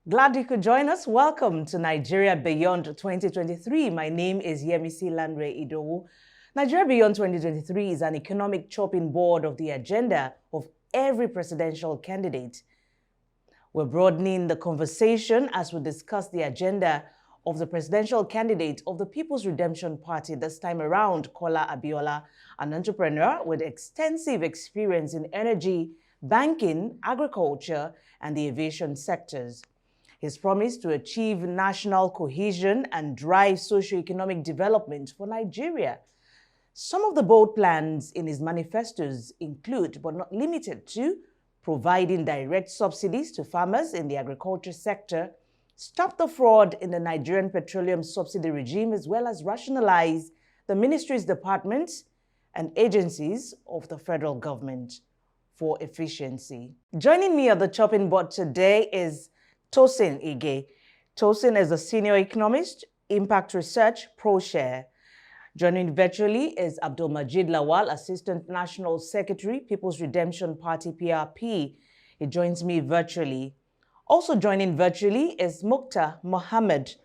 Glad you could join us. Welcome to Nigeria Beyond 2023. My name is Yemisi Lanre-Idowu. Nigeria Beyond 2023 is an economic chopping board of the agenda of every presidential candidate. We're broadening the conversation as we discuss the agenda of the presidential candidate of the People's Redemption Party this time around, Kola Abiola, an entrepreneur with extensive experience in energy, banking, agriculture, and the aviation sectors. His promise to achieve national cohesion and drive socio-economic development for Nigeria. Some of the bold plans in his manifestos include, but not limited to, providing direct subsidies to farmers in the agriculture sector, stop the fraud in the Nigerian Petroleum subsidy regime, as well as rationalize the ministries, departments, and agencies of the federal government for efficiency. Joining me on the chopping board today is Tosin Ige. Tosin is a senior economist, impact research, Proshare. Joining virtually is Abdulmajid Lawal, Assistant National Secretary, People's Redemption Party, PRP. He joins me virtually. Also joining virtually is Mukhtar, Mohammed,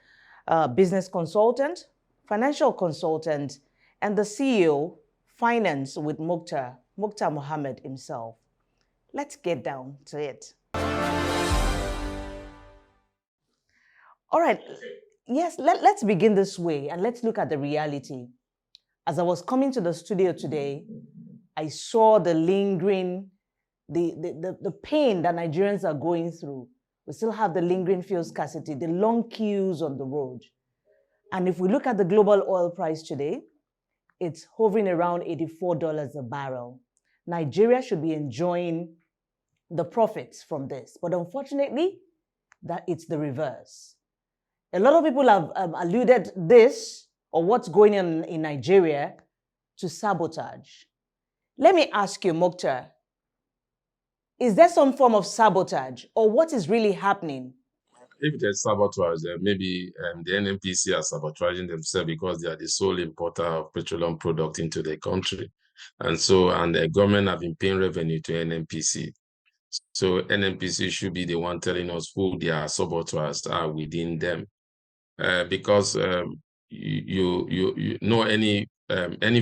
business consultant, financial consultant, and the CEO, Finance with Mukhtar Mohammed himself. Let's get down to it. All right, yes, let's begin this way and let's look at the reality. As I was coming to the studio today, I saw the lingering, the pain that Nigerians are going through. We still have the lingering fuel scarcity, the long queues on the road. And if we look at the global oil price today, it's hovering around $84 a barrel. Nigeria should be enjoying the profits from this. But unfortunately, that it's the reverse. A lot of people have alluded this or what's going on in Nigeria to sabotage. Let me ask you, Mukhtar, is there some form of sabotage or what is really happening? If there's sabotage, then maybe the NNPC are sabotaging themselves because they are the sole importer of petroleum product into the country. And the government have been paying revenue to NNPC. So NNPC should be the one telling us who their saboteurs are within them. Because you know any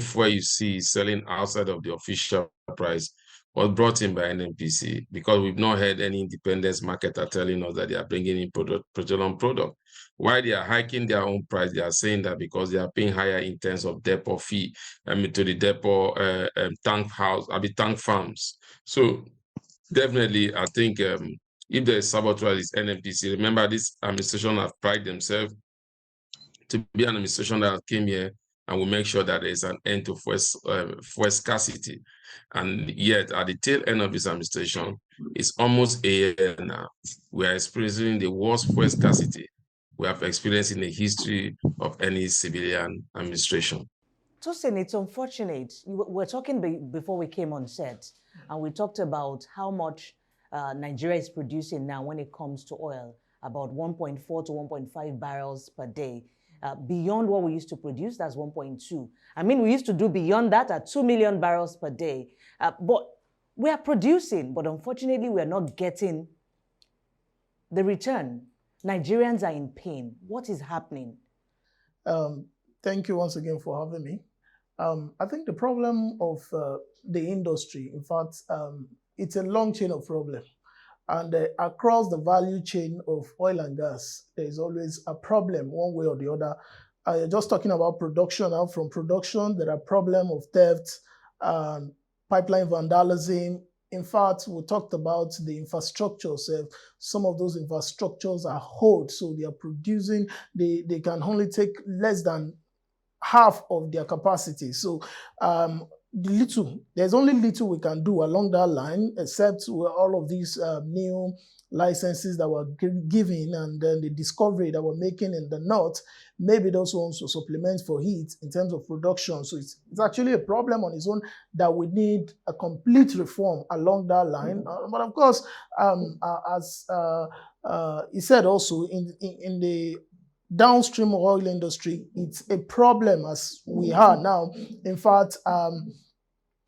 fuel you see selling outside of the official price was brought in by NNPC, because we've not heard any independent marketer telling us that they are bringing in petroleum product. Why they are hiking their own price, they are saying that because they are paying higher in terms of depot fee to the depot tank farms. So definitely, I think if there is sabotage, it's NNPC. Remember, this administration have prided themselves to be an administration that came here and will make sure that there is an end to fuel scarcity. And yet, at the tail end of this administration, it's almost a year now. We are experiencing the worst fuel scarcity we have experienced in the history of any civilian administration. Tosin, it's unfortunate. We're talking before we came on set, and we talked about how much Nigeria is producing now when it comes to oil, about 1.4 to 1.5 barrels per day. Beyond what we used to produce, that's 1.2. I mean, we used to do beyond that at 2 million barrels per day. But we are producing, but unfortunately, we are not getting the return. Nigerians are in pain. What is happening? Thank you once again for having me. I think the problem of the industry, in fact, it's a long chain of problems. And across the value chain of oil and gas, there is always a problem one way or the other. Just talking about production, now from production, there are problems of theft, pipeline vandalism. In fact, we talked about the infrastructure. So some of those infrastructures are old, so they are producing, they can only take less than half of their capacity. So there's only little we can do along that line, except with all of these new licenses that were given and then the discovery that we're making in the north, maybe those ones to supplement for heat in terms of production. So it's actually a problem on its own that we need a complete reform along that line. But of course, as he said also, in the downstream oil industry, it's a problem as we are now. In fact,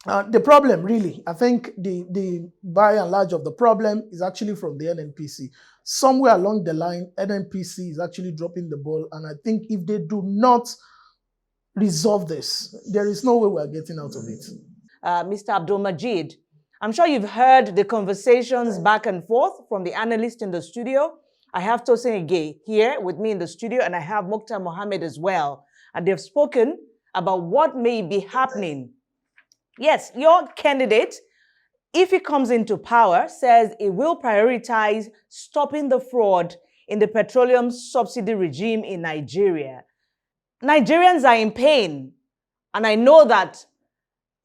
The problem, really, I think the by and large of the problem is actually from the NNPC. Somewhere along the line, NNPC is actually dropping the ball, and I think if they do not resolve this, there is no way we are getting out of it. Mr. Abdulmajid, I'm sure you've heard the conversations back and forth from the analyst in the studio. I have Tosin here with me in the studio, and I have Mukhtar Mohammed as well. And they've spoken about what may be happening. Yes, your candidate, if he comes into power, says it will prioritize stopping the fraud in the petroleum subsidy regime in Nigeria. Nigerians are in pain, and I know that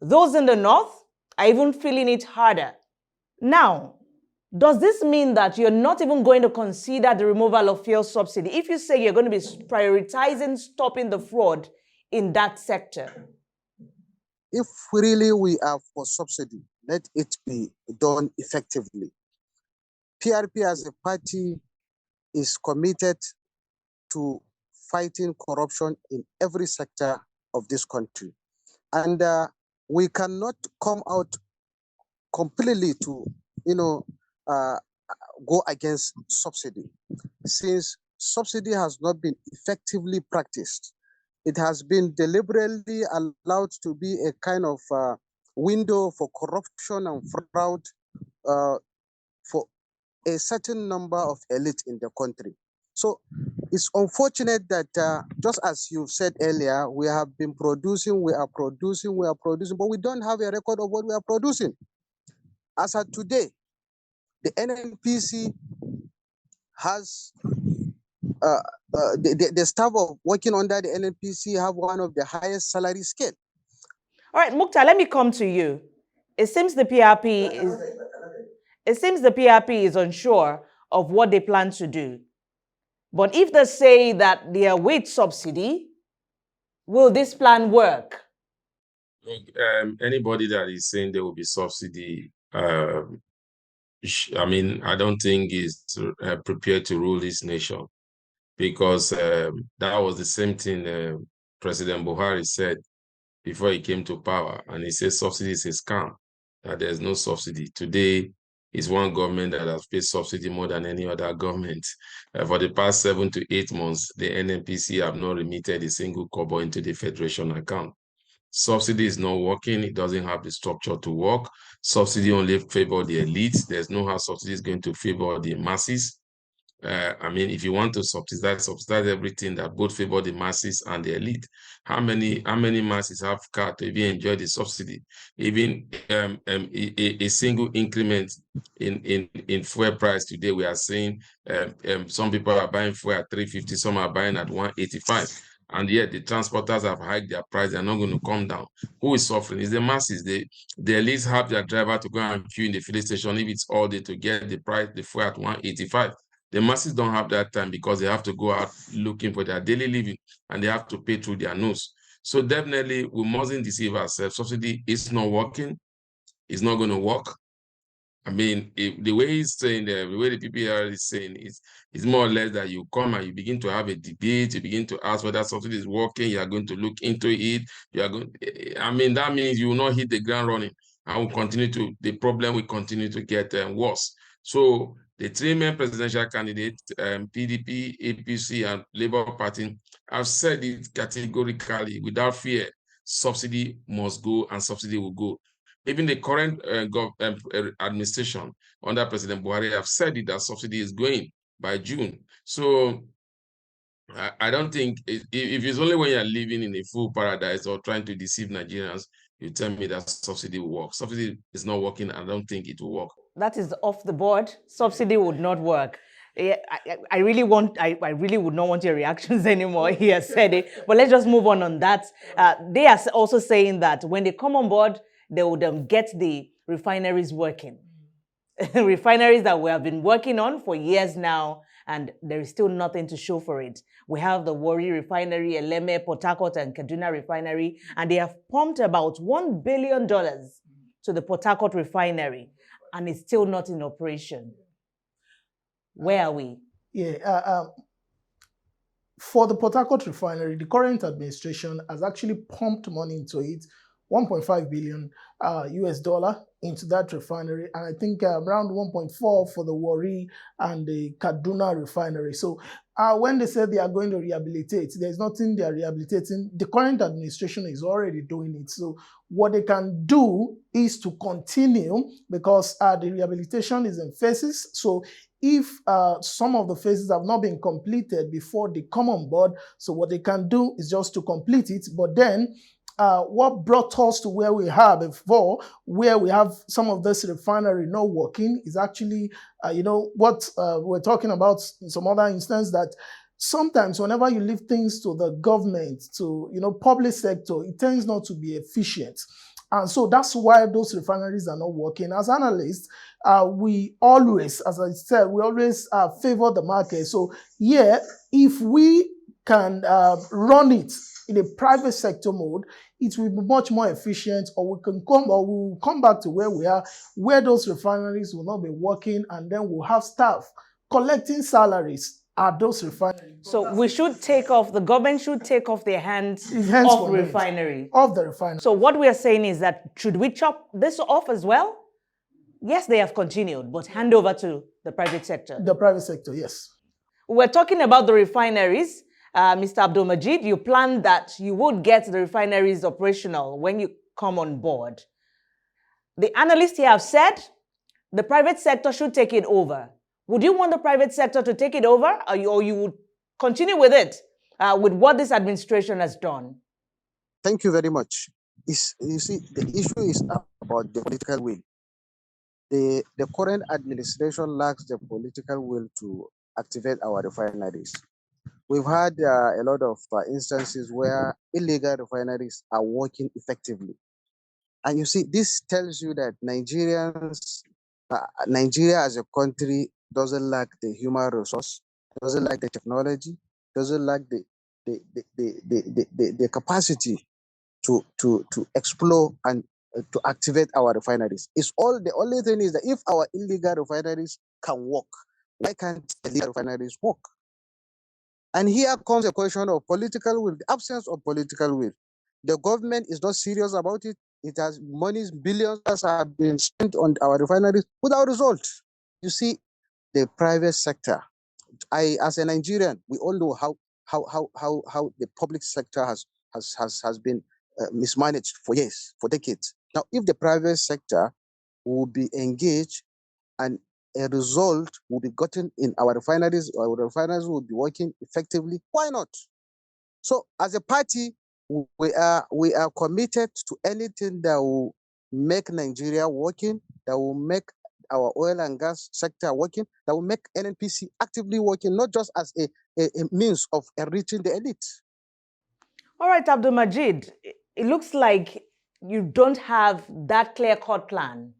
those in the north are even feeling it harder. Now, does this mean that you're not even going to consider the removal of fuel subsidy if you say you're going to be prioritizing stopping the fraud in that sector? If really we are for subsidy, let it be done effectively. PRP as a party is committed to fighting corruption in every sector of this country. And we cannot come out completely to, go against subsidy, since subsidy has not been effectively practiced. It has been deliberately allowed to be a kind of window for corruption and fraud for a certain number of elite in the country. So it's unfortunate that just as you've said earlier, we have been producing, we are producing, but we don't have a record of what we are producing. As of today, the NNPC has the staff of working under the NNPC have one of the highest salary scale. All right, Mukhtar, let me come to you. It seems the PRP is unsure of what they plan to do. But if they say that they are with subsidy, will this plan work? Look, anybody that is saying there will be subsidy, I mean, I don't think is prepared to rule this nation, because that was the same thing President Buhari said before he came to power, and he said subsidy is a scam, that there's no subsidy. Today is one government that has paid subsidy more than any other government. For the past 7 to 8 months, the NNPC have not remitted a single kobo into the Federation account. Subsidy is not working. It doesn't have the structure to work. Subsidy only favor the elites. There's no how subsidy is going to favor the masses. I mean, if you want to subsidize everything that both favor the masses and the elite. How many masses have car to even enjoy the subsidy? Even a single increment in fuel price today, we are seeing some people are buying fuel at 350, some are buying at 185. And yet the transporters have hiked their price. They're not going to come down. Who is suffering? It's the masses. The elites have their driver to go and queue in the filling station if it's all day to get the fuel at 185. The masses don't have that time because they have to go out looking for their daily living, and they have to pay through their nose. So definitely we mustn't deceive ourselves. Subsidy is not working. It's not going to work. I mean, the way he's saying there, the way the PPR is saying is more or less that you come and you begin to have a debate, you begin to ask whether subsidy is working, you are going to look into it, you are going, I mean, that means you will not hit the ground running, and will continue to, the problem will continue to get worse. So the three main presidential candidates, PDP, APC, and Labour Party, have said it categorically, without fear, subsidy must go and subsidy will go. Even the current administration under President Buhari have said it, that subsidy is going by June. So I don't think, if it's only when you're living in a full paradise or trying to deceive Nigerians, you tell me that subsidy will work. Subsidy is not working. I don't think it will work. That is off the board. Subsidy would not work. I really would not want your reactions anymore. He has said it. But let's just move on that. They are also saying that when they come on board, they would get the refineries working. Refineries that we have been working on for years now, and there is still nothing to show for it. We have the Warri Refinery, Eleme, Port Harcourt, and Kaduna Refinery, and they have pumped about $1 billion to the Port Harcourt Refinery, and it's still not in operation. Where are we? Yeah, for the Port Harcourt Refinery, the current administration has actually pumped money into it 1.5 billion US dollar into that refinery, and I think around 1.4 for the Warri and the Kaduna refinery. So when they say they are going to rehabilitate, there's nothing they are rehabilitating. The current administration is already doing it. So what they can do is to continue, because the rehabilitation is in phases. So if some of the phases have not been completed before they come on board, so what they can do is just to complete it. But then what brought us to where we are before, where we have some of this refinery not working, is actually, what we're talking about in some other instance, that sometimes whenever you leave things to the government, to, public sector, it tends not to be efficient. And so that's why those refineries are not working. As analysts, we always, as I said, we always favor the market. So yeah, if we can run it in a private sector mode, it will be much more efficient, or we will come back to where we are, where those refineries will not be working, and then we'll have staff collecting salaries at those refineries. So the government should take off their hands off the refinery. So what we are saying is that, should we chop this off as well? Yes, they have continued, but hand over to the private sector. The private sector, yes. We're talking about the refineries. Mr. Abdulmajid, you planned that you would get the refineries operational when you come on board. The analysts here have said the private sector should take it over. Would you want the private sector to take it over, or you would continue with it, with what this administration has done? Thank you very much. You see, the issue is about the political will. The current administration lacks the political will to activate our refineries. We've had a lot of instances where illegal refineries are working effectively. And you see, this tells you that Nigeria as a country doesn't lack the human resource, doesn't lack the technology, doesn't lack the capacity to explore and to activate our refineries. The only thing is that if our illegal refineries can work, why can't the legal refineries work? And here comes a question of political will, the absence of political will. The government is not serious about it. It has monies, billions have been spent on our refineries without result. You see, the private sector, as a Nigerian, we all know how the public sector has been mismanaged for years, for decades. Now, if the private sector will be engaged and a result will be gotten in our refineries, or our refineries will be working effectively, why not? So as a party, we are committed to anything that will make Nigeria working, that will make our oil and gas sector working, that will make NNPC actively working, not just as a means of enriching the elite. All right, Abdulmajid, it looks like you don't have that clear-cut plan.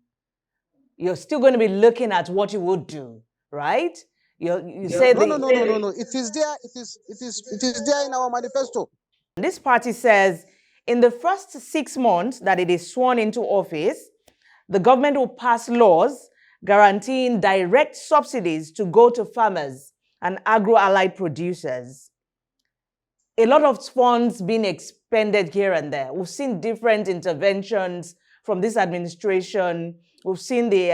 You're still going to be looking at what you would do, right? You say no. It is there. It is there in our manifesto. This party says in the first 6 months that it is sworn into office, the government will pass laws guaranteeing direct subsidies to go to farmers and agro-allied producers. A lot of funds being expended here and there. We've seen different interventions from this administration. We've seen the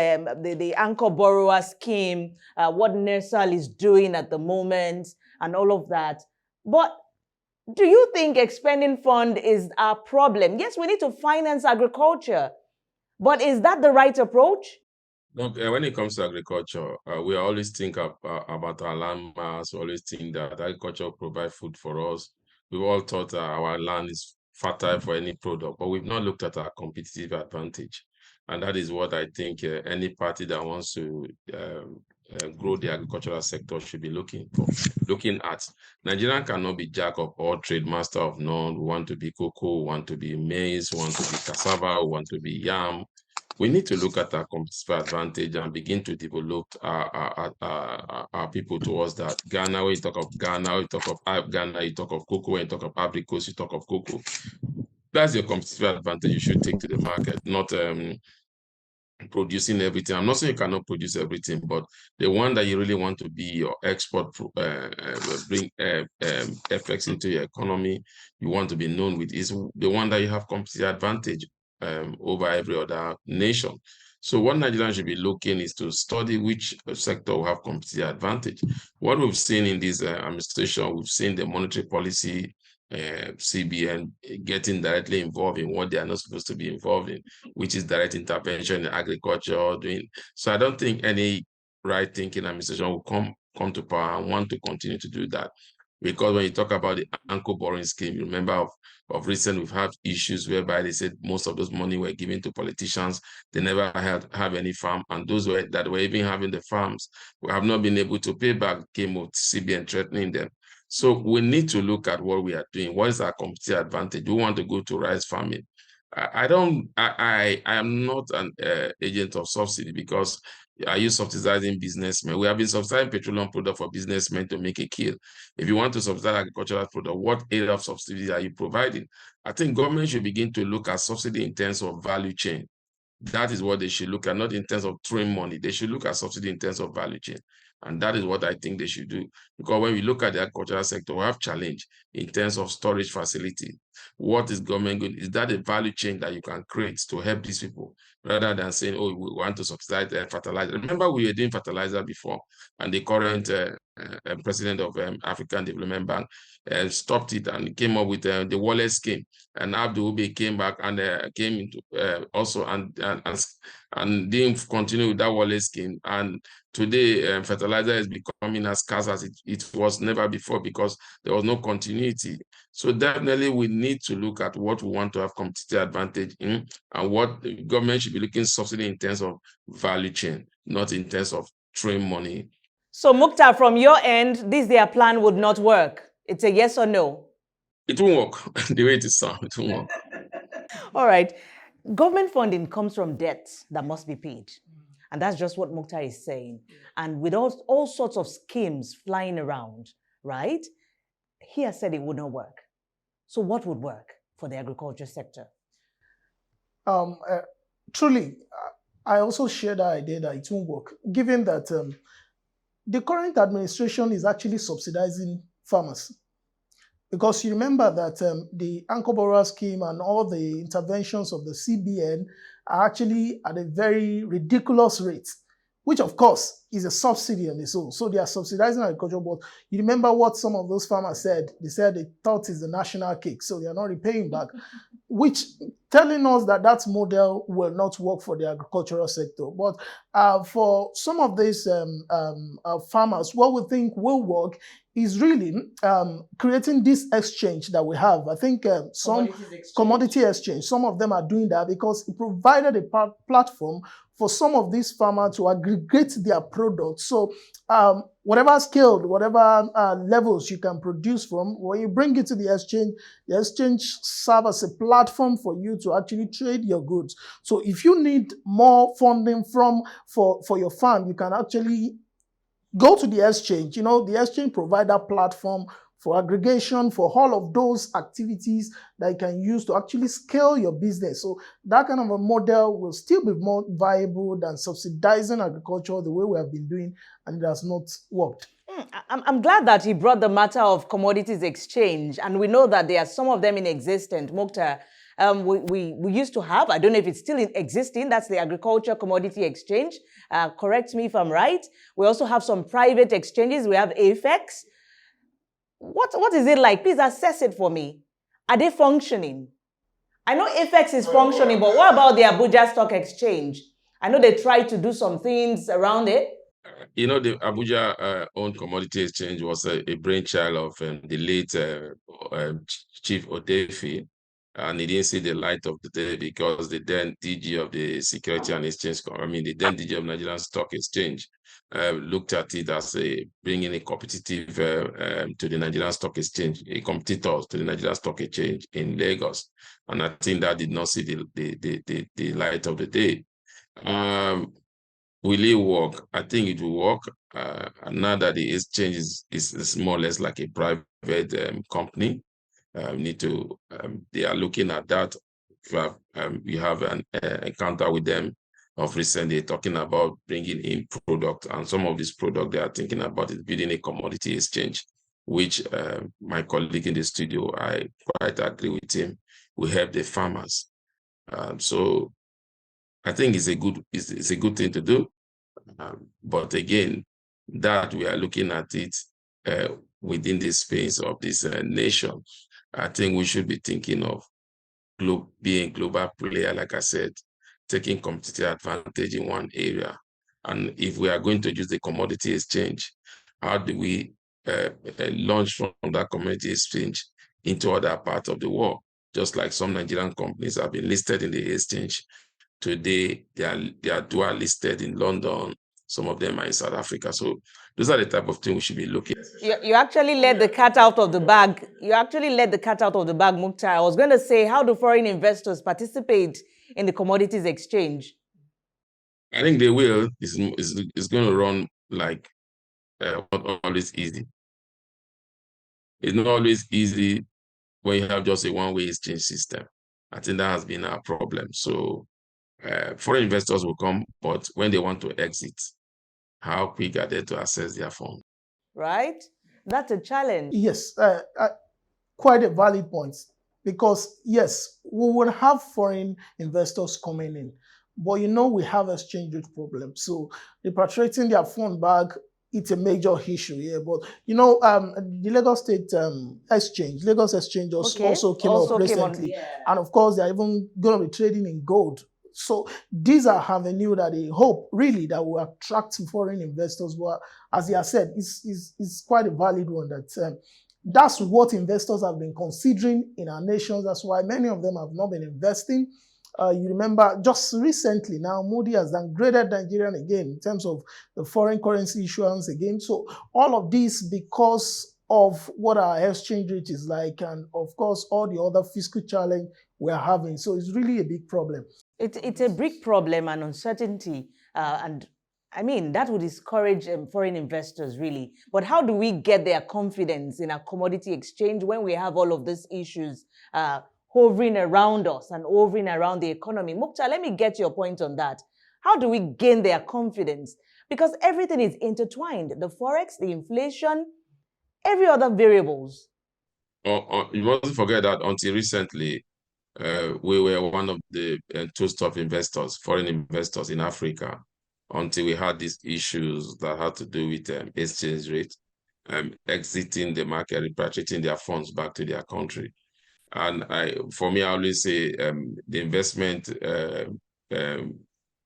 anchor borrower scheme, what NERSAL is doing at the moment, and all of that. But do you think expending fund is our problem? Yes, we need to finance agriculture, but is that the right approach? No, when it comes to agriculture, we always think about our land mass. We always think that agriculture provides food for us. We've all thought our land is fertile for any product, but we've not looked at our competitive advantage. And that is what I think any party that wants to grow the agricultural sector should be looking at. Nigeria cannot be jack of all trade, master of none. We want to be cocoa, we want to be maize, we want to be cassava, we want to be yam. We need to look at our competitive advantage and begin to develop our people towards that. Ghana, when you talk of Ghana, you talk of Ghana, you talk of cocoa, when you talk of apricots, you talk of cocoa. That's your competitive advantage you should take to the market, not producing everything. I'm not saying you cannot produce everything, but the one that you really want to be your export, bring effects into your economy, you want to be known with, is the one that you have competitive advantage over every other nation. So what Nigerians should be looking is to study which sector will have competitive advantage. What we've seen in this administration, we've seen the monetary policy, CBN getting directly involved in what they are not supposed to be involved in, which is direct intervention in agriculture. So I don't think any right-thinking administration will come to power and want to continue to do that. Because when you talk about the anchor borrowing scheme, you remember of recent, we've had issues whereby they said most of those money were given to politicians. They never have any farm, and those that were even having the farms, we have not been able to pay back, came with CBN threatening them. So we need to look at what we are doing. What is our competitive advantage? We want to go to rice farming. I am not an agent of subsidy, because are you subsidizing businessmen? We have been subsidizing petroleum product for businessmen to make a kill. If you want to subsidize agricultural product, what area of subsidy are you providing? I think government should begin to look at subsidy in terms of value chain. That is what they should look at, not in terms of throwing money. They should look at subsidy in terms of value chain. And that is what I think they should do. Because when we look at the agricultural sector, we have challenge in terms of storage facility. What is government going? Is that a value chain that you can create to help these people, rather than saying, oh, we want to subsidize fertilizer? Remember, we were doing fertilizer before, and the current president of African Development Bank stopped it and came up with the wallet scheme. And Abdulmajid came back and came into also and didn't continue with that wallet scheme. And today, fertilizer is becoming as scarce as it was never before, because there was no continuity. So definitely we need to look at what we want to have competitive advantage in, and what the government should be looking subsidy in terms of value chain, not in terms of throwing money. So Mukhtar, from your end, their plan would not work. It's a yes or no? It won't work. The way it is sound, it won't work. All right. Government funding comes from debts that must be paid. And that's just what Mukhtar is saying. And with all sorts of schemes flying around, right? He has said it would not work. So what would work for the agriculture sector? Truly, I also share that idea that it won't work, given that the current administration is actually subsidizing farmers. Because you remember that the anchor borrower scheme and all the interventions of the CBN are actually at a very ridiculous rate, which of course is a subsidy on its own. So they are subsidizing agriculture, but you remember what some of those farmers said? They said they thought it's the national cake, so they are not repaying back, which telling us that that model will not work for the agricultural sector. But for some of these farmers, what we think will work is really creating this exchange that we have. I think some commodity exchange, some of them are doing that because it provided a platform for some of these farmers to aggregate their products. So whatever scale, whatever levels you can produce from, when you bring it to the exchange serves as a platform for you to actually trade your goods. So if you need more funding for your farm, you can actually go to the exchange. You know, the exchange provides a platform for aggregation, for all of those activities that you can use to actually scale your business. So that kind of a model will still be more viable than subsidizing agriculture the way we have been doing, and it has not worked. I'm glad that he brought the matter of commodities exchange, and we know that there are some of them in existence. Mukhtar, we used to have, I don't know if it's still existing, that's the Agriculture Commodity Exchange. Correct me if I'm right. We also have some private exchanges. We have AFEX. What is it like? Please assess it for me. Are they functioning? I know AFEX is functioning, but what about the Abuja Stock Exchange? I know they tried to do some things around it. You know, the Abuja owned commodity exchange was a brainchild of the late Chief Odefi, and he didn't see the light of the day because the then DG of the Security and Exchange, the then DG of Nigerian Stock Exchange, looked at it as bringing a competitive to the Nigerian Stock Exchange, a competitor to the Nigerian Stock Exchange in Lagos, and I think that did not see the light of the day. Will it work? I think it will work. Now that the exchange is more or less like a private company, they are looking at that. We have an encounter with them. of recent, they're talking about bringing in product, and some of these products they are thinking about is building a commodity exchange, which my colleague in the studio, I quite agree with him, will help the farmers. So I think it's a good thing to do. But again, that we are looking at it within the space of this nation. I think we should be thinking of being a global player, like I said, taking competitive advantage in one area. And if we are going to use the commodity exchange, how do we launch from that commodity exchange into other parts of the world? Just like some Nigerian companies have been listed in the exchange. Today, they are dual listed in London. Some of them are in South Africa. So those are the type of things we should be looking at. You actually let the cat out of the bag. You actually let the cat out of the bag, Mukhtar. I was going to say, how do foreign investors participate in the commodities exchange? I think they will. It's going to run like not always easy. It's not always easy when you have just a one-way exchange system. I think that has been our problem. So foreign investors will come, but when they want to exit, how quick are they to access their funds? Right? That's a challenge. Yes, quite a valid point. Because yes, we will have foreign investors coming in, but we have exchange rate problems. So repatriating their fund back, it's a major issue here. But the Lagos State Lagos Exchange also came up recently, and of course they're even going to be trading in gold. So these are avenues that they hope really that will attract foreign investors. But as you have said, it's quite a valid one that. That's what investors have been considering in our nations. That's why many of them have not been investing. You remember just recently now, Moody has downgraded Nigeria again in terms of the foreign currency issuance again. So all of this because of what our exchange rate is like, and of course all the other fiscal challenge we're having. So it's really a big problem. It's a big problem and uncertainty, and I mean, that would discourage foreign investors, really. But how do we get their confidence in a commodity exchange when we have all of these issues hovering around us and hovering around the economy? Mukhtar, let me get your point on that. How do we gain their confidence? Because everything is intertwined. The forex, the inflation, every other variables. You mustn't forget that until recently, we were one of the two top investors, foreign investors in Africa, until we had these issues that had to do with exchange rate, exiting the market, repatriating their funds back to their country. And for me, I always say the investment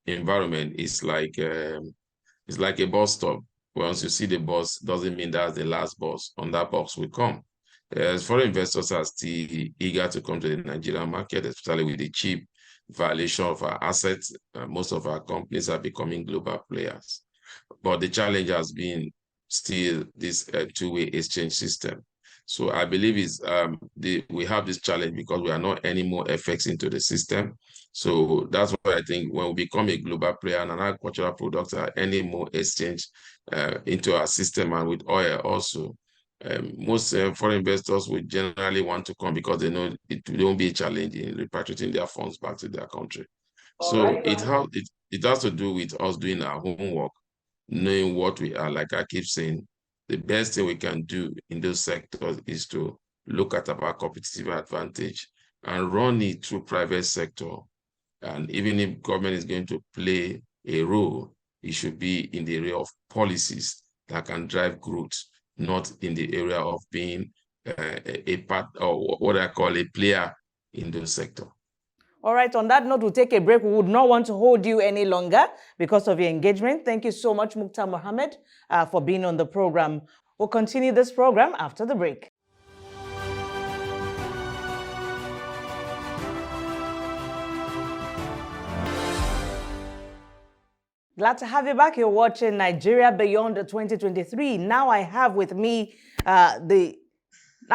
environment is like a bus stop. Once you see the bus, doesn't mean that's the last bus. On that bus will come. Foreign investors are still eager to come to the Nigerian market, especially with the cheap valuation of our assets. Most of our companies are becoming global players. But the challenge has been still this two-way exchange system. So I believe we have this challenge because we are not any more FX into the system. So that's why I think when we become a global player and agricultural products are any more exchange into our system, and with oil also, most foreign investors would generally want to come because they know it won't be a challenge in repatriating their funds back to their country. So it has to do with us doing our homework, knowing what we are. Like I keep saying, the best thing we can do in those sectors is to look at our competitive advantage and run it through private sector. And even if government is going to play a role, it should be in the area of policies that can drive growth, not in the area of being a part or what I call a player in those sector. All right, on that note, we'll take a break. We would not want to hold you any longer because of your engagement. Thank you so much, Mukhtar Mohammed, for being on the program. We'll continue this program after the break. Glad to have you back. You're watching Nigeria Beyond 2023. Now I have with me the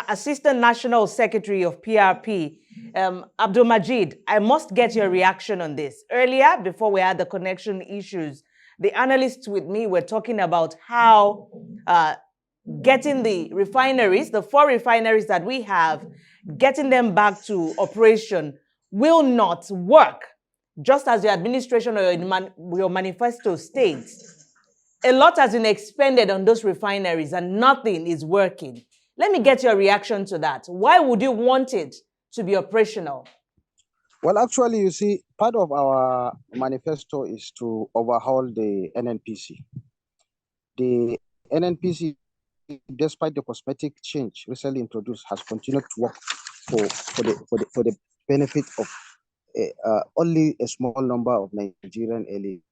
Assistant National Secretary of PRP, Abdulmajid. I must get your reaction on this. Earlier, before we had the connection issues, the analysts with me were talking about how getting the refineries, the 4 refineries that we have, getting them back to operation will not work just as your administration or your manifesto states, a lot has been expended on those refineries and nothing is working. Let me get your reaction to that. Why would you want it to be operational? Well, actually, you see, part of our manifesto is to overhaul the NNPC. The NNPC, despite the cosmetic change recently introduced, has continued to work for the benefit of only a small number of Nigerian elites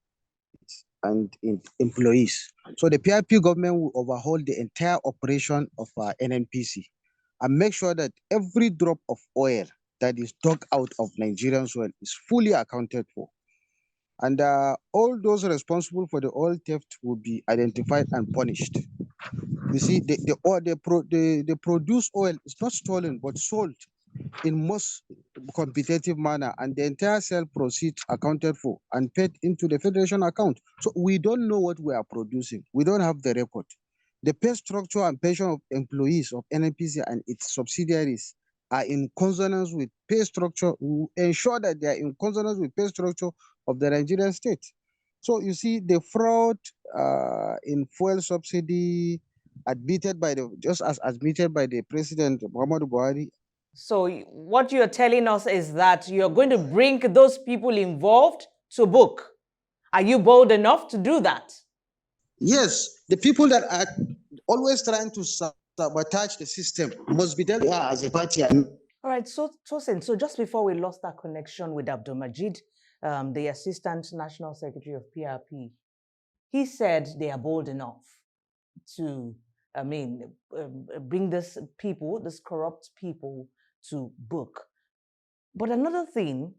and employees. So the PRP government will overhaul the entire operation of our NNPC and make sure that every drop of oil that is dug out of Nigerian soil is fully accounted for. And all those responsible for the oil theft will be identified and punished. You see, the produced oil is not stolen but sold in most competitive manner, and the entire sale proceeds accounted for and paid into the federation account. So we don't know what we are producing. We don't have the record. The pay structure and pension of employees of NNPC and its subsidiaries are in consonance with pay structure. We ensure that they are in consonance with pay structure of the Nigerian state. So you see, the fraud in fuel subsidy admitted by just as admitted by the President Muhammad Buhari. So what you're telling us is that you're going to bring those people involved to book. Are you bold enough to do that? Yes, the people that are always trying to sabotage the system must be dealt with as a party. All right, so Tosin, so just before we lost our connection with Abdulmajid, the Assistant National Secretary of PRP, he said they are bold enough to, bring these corrupt people to book. But another thing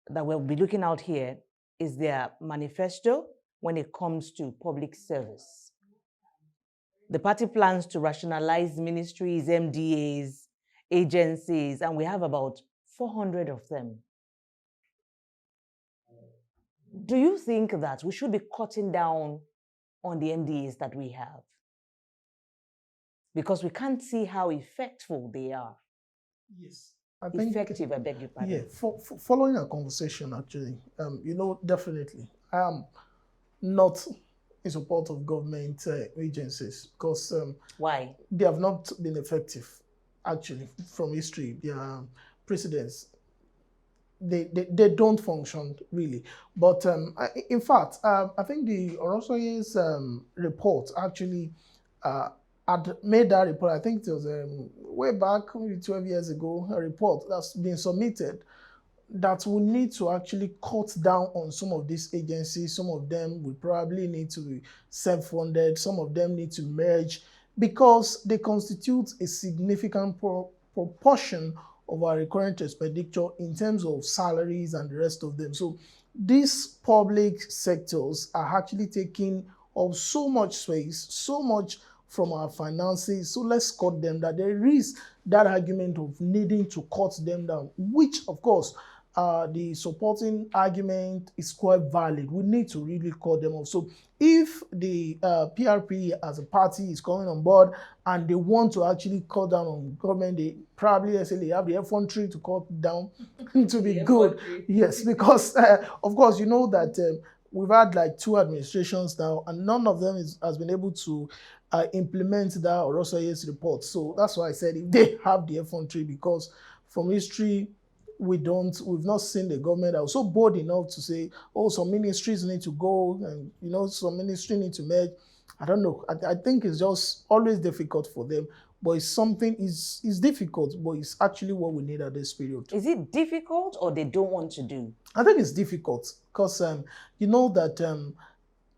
that we'll be looking out here is their manifesto when it comes to public service. The party plans to rationalize ministries, MDAs, agencies, and we have about 400 of them. Do you think that we should be cutting down on the MDAs that we have? Because we can't see how effective they are. Yes. I think, effective, I beg your pardon. Yeah, following our conversation, actually, definitely, I am not in support of government agencies because why? They have not been effective, actually, from history. Their precedents, they don't function really. But in fact, I think the Orosoye's report actually had made that report. I think it was way back, maybe 12 years ago, a report that's been submitted that we need to actually cut down on some of these agencies. Some of them will probably need to be self-funded. Some of them need to merge because they constitute a significant proportion of our recurrent expenditure in terms of salaries and the rest of them. So these public sectors are actually taking up so much space, so much from our finances, so let's cut them down. There is that argument of needing to cut them down, which of course the supporting argument is quite valid. We need to really cut them off. So if the PRP as a party is coming on board and they want to actually cut down on government, they probably they have the effrontery to cut down to be good. Yes, because of course you know that we've had like 2 administrations now and none of them has been able to implement that Orosoye's report. So that's why I said if they have the effrontery, because from history, we've not seen the government that was so bold enough to say, oh, some ministries need to go and, some ministry need to merge. I don't know. I think it's just always difficult for them, but it's difficult, but it's actually what we need at this period. Is it difficult or they don't want to do? I think it's difficult because you know that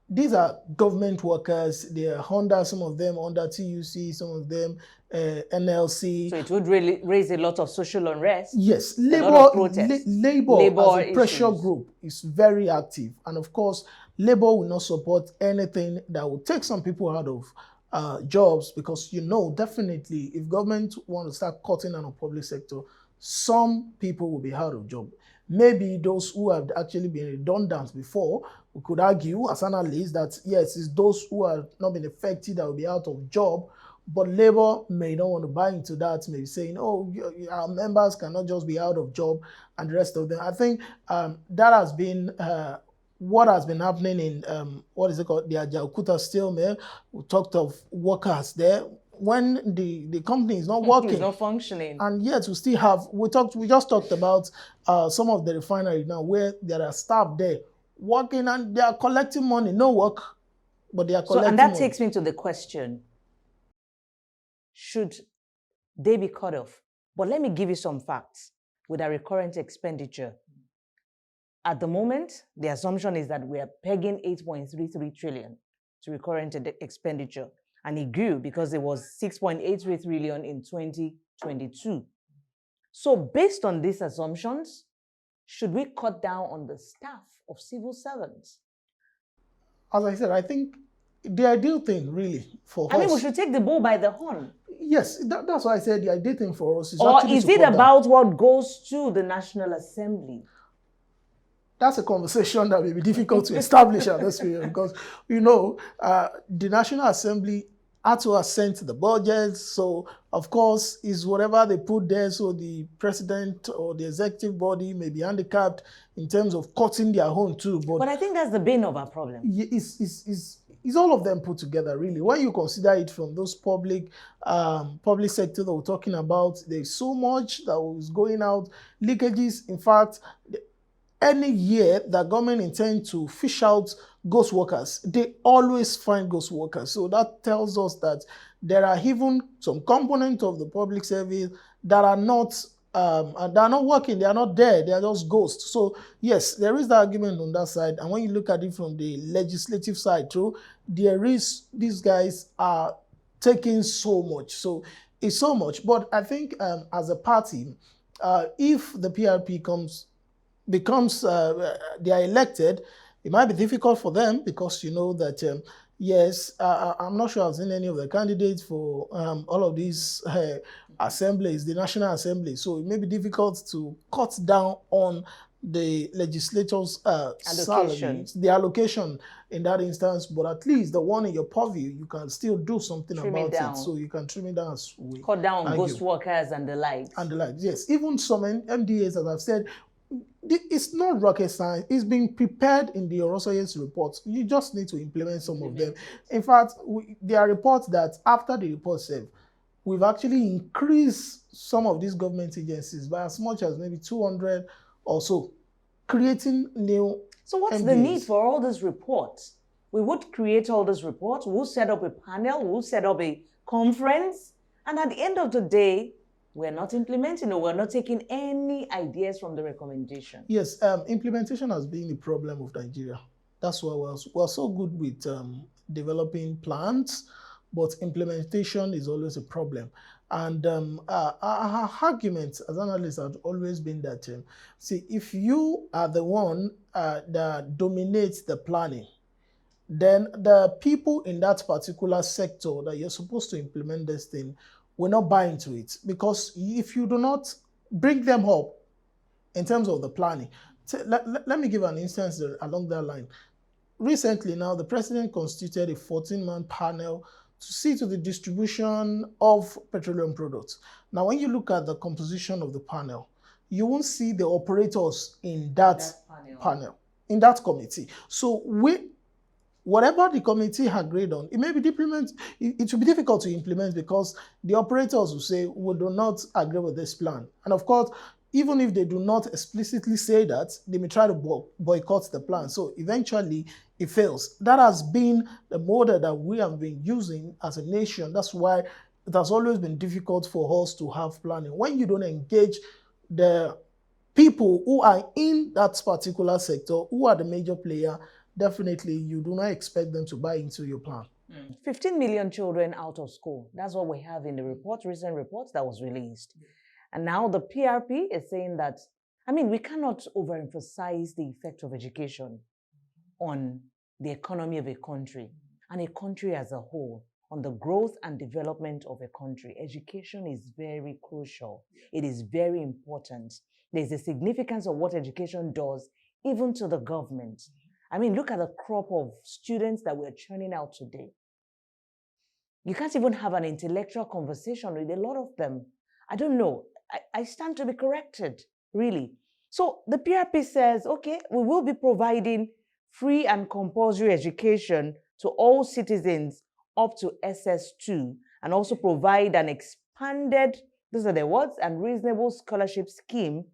these are government workers. They are under, some of them under TUC, some of them NLC. So it would really raise a lot of social unrest. Yes, labor as a pressure group is very active, and of course, labor will not support anything that will take some people out of jobs, because definitely if government want to start cutting down on public sector, some people will be out of job. Maybe those who have actually been redundant before, we could argue as analysts that yes, it's those who have not been affected that will be out of job. But Labour may not want to buy into that, maybe saying, oh, our members cannot just be out of job and the rest of them. I think that has been what has been happening in, what is it called, the Ajaokuta steel mill. We talked of workers there. When the company is not working, it's not functioning, and yet we still have, we just talked about some of the refineries now where there are staff there working and they are collecting money, no work, but they are collecting and that money. takes me to the question, should they be cut off? But let me give you some facts with our recurrent expenditure. At the moment, the assumption is that we are pegging 8.33 trillion to recurrent expenditure. And it grew because it was 6.83 trillion in 2022. So based on these assumptions, should we cut down on the staff of civil servants? As I said, I think the ideal thing really for us... I mean, we should take the bull by the horn. Yes, that's why I said the ideal thing for us is or actually is it about what goes to the National Assembly? That's a conversation that may be difficult to establish at this period because, you know, the National Assembly had to assent to the budget. So, of course, is whatever they put there. So the president or the executive body may be handicapped in terms of cutting their own too. But I think that's the bane of our problem. It's all of them put together, really. When you consider it from those public sector that we're talking about, there's so much that was going out, leakages. In fact, any year that government intends to fish out ghost workers, they always find ghost workers. So that tells us that there are even some components of the public service that are not working, they are not there, they are just ghosts. So yes, there is the argument on that side. And when you look at it from the legislative side too, these guys are taking so much. So it's so much. But I think as a party, if the PRP becomes they are elected, it might be difficult for them because you know that yes, I'm not sure I've seen any of the candidates for all of these assemblies, the National Assembly. So it may be difficult to cut down on the legislators' salaries, the allocation in that instance. But at least the one in your purview, you can still do something about it. So you can trim it down. Cut down on ghost workers and the likes. And the likes, yes. Even some MDAs, as I've said, it's not rocket science. It's being prepared in the Orosoye's report. You just need to implement some of them. In fact, there are reports that after the report said, we've actually increased some of these government agencies by as much as maybe 200 or so, creating new So what's MDAs. The need for all these reports? We would create all these reports. We'll set up a panel. We'll set up a conference. And at the end of the day, we're not implementing or we're not taking any ideas from the recommendation. Yes, implementation has been the problem of Nigeria. That's why we're so good with developing plans, but implementation is always a problem. And our argument as analysts have always been that, see, if you are the one that dominates the planning, then the people in that particular sector that you're supposed to implement this thing will not buy into it. Because if you do not bring them up in terms of the planning, let me give an instance along that line. Recently now, the president constituted a 14-man panel to see to the distribution of petroleum products. Now, when you look at the composition of the panel, you won't see the operators in that panel, in that committee. So whatever the committee agreed on, it may be it will be difficult to implement because the operators will say, we do not agree with this plan. And of course, even if they do not explicitly say that, they may try to boycott the plan. So eventually it fails. That has been the model that we have been using as a nation. That's why it has always been difficult for us to have planning. When you don't engage the people who are in that particular sector, who are the major player, definitely you do not expect them to buy into your plan. 15 million children out of school. That's what we have in the recent report that was released. And now the PRP is saying that, I mean, we cannot overemphasize the effect of education on the economy of a country and a country as a whole, on the growth and development of a country. Education is very crucial. It is very important. There's a significance of what education does, even to the government. I mean, look at the crop of students that we're churning out today. You can't even have an intellectual conversation with a lot of them. I don't know. I stand to be corrected, really. So the PRP says, okay, we will be providing free and compulsory education to all citizens up to SS2, and also provide an expanded, these are the words, and reasonable scholarship scheme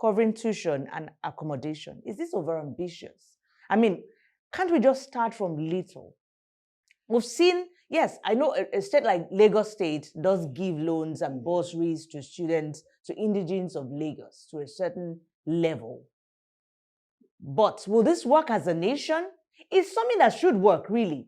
covering tuition and accommodation. Is this overambitious? I mean, can't we just start from little? We've seen, yes, I know a state like Lagos State does give loans and bursaries to students, to indigenes of Lagos to a certain level. But will this work as a nation? It's something that should work, really.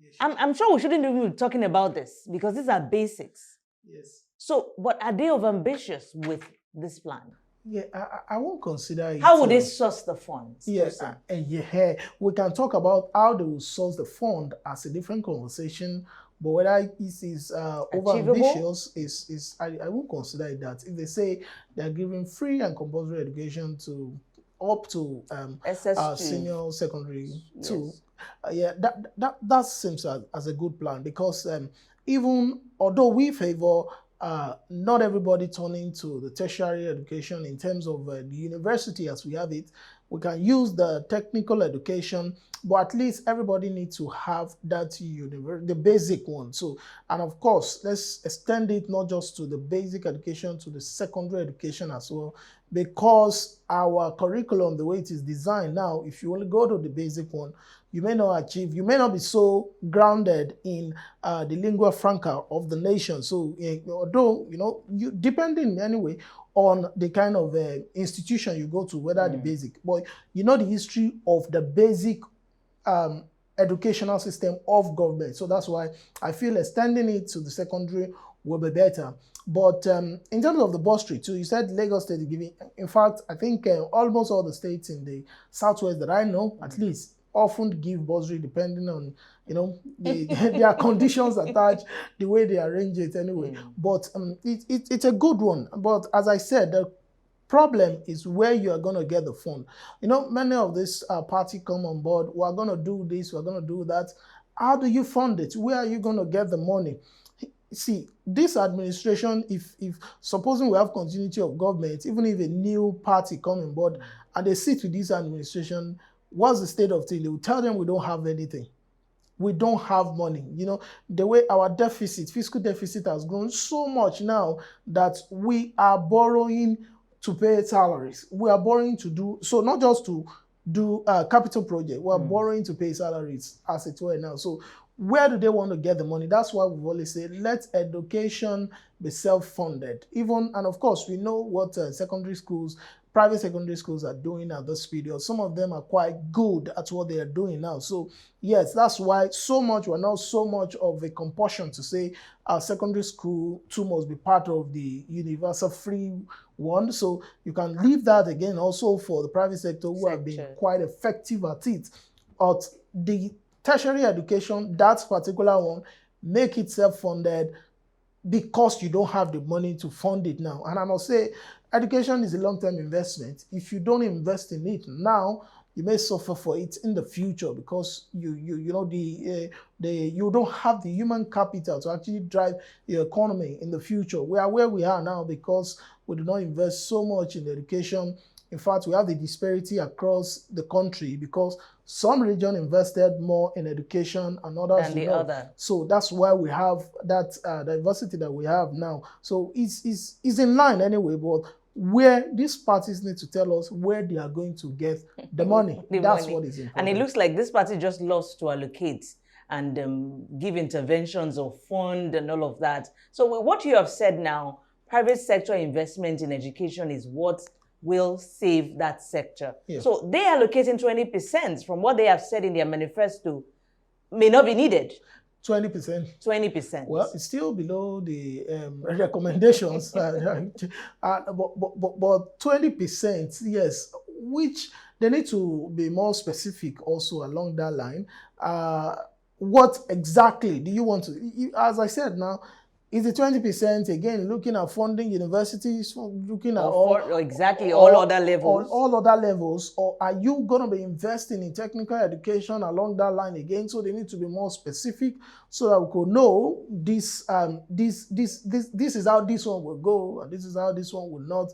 Yes. I'm sure we shouldn't even be talking about this because these are basics. Yes. So, but are they overambitious with this plan? Yeah, I won't consider it. How would they source the funds? Yes, yeah, we can talk about how they will source the fund as a different conversation, but whether it is overambitious is I won't consider it that. If they say they're giving free and compulsory education to up to senior secondary two, yeah, that seems as a good plan, because even although we favor not everybody turning to the tertiary education in terms of the university as we have it, we can use the technical education, but at least everybody needs to have that the basic one. So, and of course, let's extend it not just to the basic education, to the secondary education as well, because our curriculum, the way it is designed now, if you only go to the basic one, you may not achieve, you may not be so grounded in the lingua franca of the nation. So, although, you depending anyway on the kind of institution you go to, whether the basic, but the history of the basic educational system of government. So that's why I feel extending it to the secondary will be better. But in terms of the bursary too, you said Lagos State is giving. In fact, I think almost all the states in the Southwest that I know, at least, often give bursary depending on, their conditions attached, the way they arrange it anyway. But it's a good one. But as I said, the problem is where you are going to get the fund. Many of this party come on board, we're going to do this, we're going to do that. How do you fund it? Where are you going to get the money? See, this administration, if supposing we have continuity of government, even if a new party come on board and they sit with this administration, what's the state of things? They will tell them we don't have anything. We don't have money. The way our deficit, fiscal deficit has grown so much now that we are borrowing to pay salaries. We are borrowing to do, so not just to do capital project, we are borrowing to pay salaries as it were now. So where do they want to get the money? That's why we've always said, let education be self-funded. And of course, we know what private secondary schools are doing at this period. Some of them are quite good at what they are doing now. So yes, that's why we're now so much of a compulsion to say our secondary school too must be part of the universal free one. So you can leave that again also for the private sector who have been quite effective at it. But the tertiary education, that particular one, make it self-funded because you don't have the money to fund it now. And I must say, education is a long-term investment. If you don't invest in it now, you may suffer for it in the future because you don't have the human capital to actually drive your economy in the future. We are where we are now because we do not invest so much in education. In fact, we have the disparity across the country because some region invested more in education and others than the other. So that's why we have that diversity that we have now. So it's in line anyway, but where these parties need to tell us where they are going to get the money. That's what is important. And it looks like this party just lost to allocate and give interventions or fund and all of that. So what you have said now, private sector investment in education is what will save that sector. Yeah. So they allocating 20% from what they have said in their manifesto may not be needed. 20%. 20%. Well, it's still below the recommendations, but 20%, yes, which they need to be more specific also along that line. What exactly do you want to, as I said now, Is the 20% again looking at funding universities, looking at all other levels? All other levels, or are you going to be investing in technical education along that line again? So they need to be more specific so that we could know this is how this one will go and this is how this one will not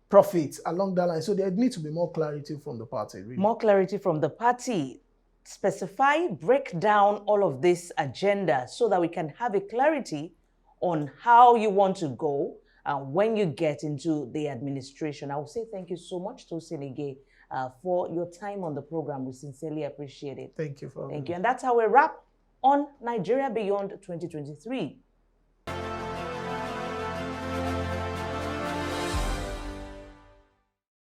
profit along that line. So there needs to be more clarity from the party. Really. More clarity from the party. Specify, break down all of this agenda so that we can have a clarity on how you want to go and when you get into the administration. I will say thank you so much, Tosin, again, for your time on the program. We sincerely appreciate it. Thank you for Thank you. And that's how we wrap on Nigeria Beyond 2023.